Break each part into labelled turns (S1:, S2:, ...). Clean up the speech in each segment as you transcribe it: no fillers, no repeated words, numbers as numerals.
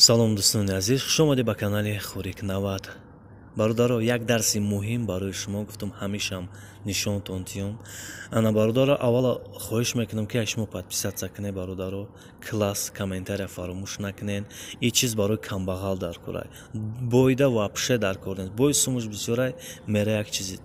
S1: салом дӯстони азиз, хуш омадед ба канали Хӯрик 90. бародаро, як дарси муҳим барои шумо гуфтам ҳамешам нишонтон диём. Ана бародаро, аввало хоҳиш мекунам ки шумо подписатся кунед бародаро, класс комментария фаромӯш накунед. ин чиз барои камбағал дар кора бойда вообще дар кор нест. бои сумуш бисёрай мера як чизе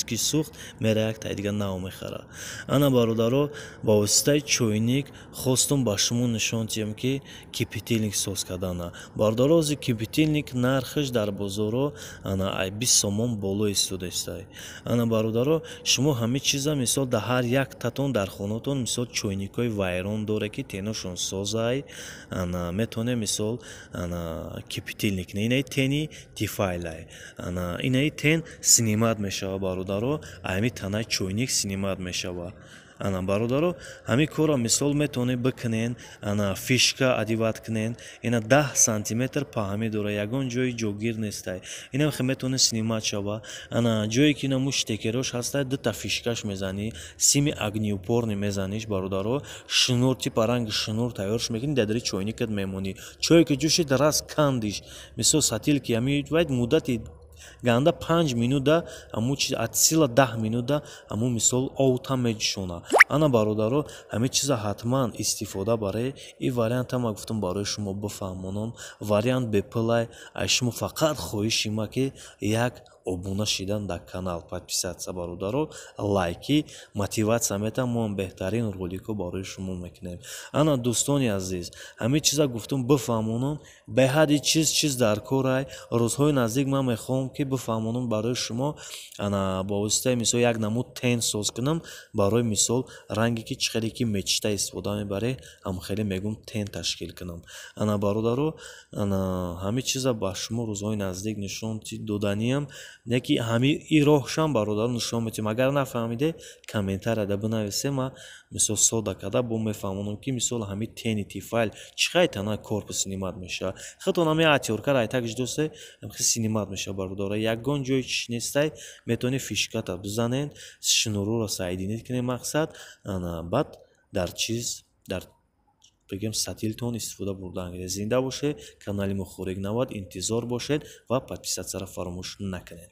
S1: ки сӯхт мера як тай дига нав мехара. Ана бародаро, ба воситаи чойник хостум ба шумо нишон диҳам ки кипятильник соз кардана. бародаро, ози кипятильник нархаш дар бозоро ана ай 20 сомон боло истодастай. Ана бародаро, шумо ҳами чиза мисол дар ҳар як татон дар хонатон мисол чойникҳои вайрон доре ки теношон созай, ана метоне мисол ана кипятильник не инаи тени тифайлай. Ана инаи тен синимат мешава бародаро, ами танаи чойник синимат мешава. ана бародаро, ҳами кора мисол метонед бикунен, ана фишка адиват кунен, ина 10 сантиметр паҳами дора, ягон ҷои ҷогир нестай. Ина хе метоне синимат шава. Ана ҷое ки ина муш штекерош ҳастай, дута фишкаш мезани, сими огнеупорни мезаниш бародаро, шнур типа ранги шнур тайёрш мекунӣ, дар дари чойникат мемонӣ. чое ки ҷӯшид раз кандиш, мисол сатилки ами вайд муддати ганда 5 минута, аму чиз от сила 10 минута, аму мисол овта меҷушона. ана бародаро, ҳами чиза ҳатман истифода баре. ин варианта ма гуфтам барои шумо бифаҳмонам. вариант беплай, ай шумо фақат хоҳиши ма ки як обуна шидан дар канал, подписатся бародаро, лайки мотиватсия мета, мо ҳам беҳтарин роликҳо барои шумо мекунем. ана дӯстони азиз, ҳами чиза гуфтам бифаҳмонам, беҳади чиз дар корай. рӯзҳои наздик ман мехоҳам ки бифаҳмонам барои шумо, ана бо воситаи мисол як намуд тен соз кунам, барои мисол ранге ки чӣ хеле ки мечта истифода мебаре, ҳам хеле мегум тен ташкил кунам. ана бародаро, ана ҳами чиза ба шумо рӯзҳои наздик нишон доданиам, не ки ҳами ин роҳшам бародаро нишон медиҳам. агар нафаҳмиде комментарияда бинависе, ма мисол сода карда бо мефаҳмонам ки мисол ҳами тени тифайл чӣ хай тана корпус синимат мешава. хатон ҳами атёркар айтак ҷдосе ҳамхи синимат мешава бародаро. ягон ҷои чиш нестай, метавонед фишката бизанед, шнуруро соединит кунед мақсад, ана баъд дар чиз дар бигем сатилтон истифода бурдан гиред. зинда бошед, канали мо Хӯрик 90 интизор бошед ва подписатсияро фаромӯш накунед.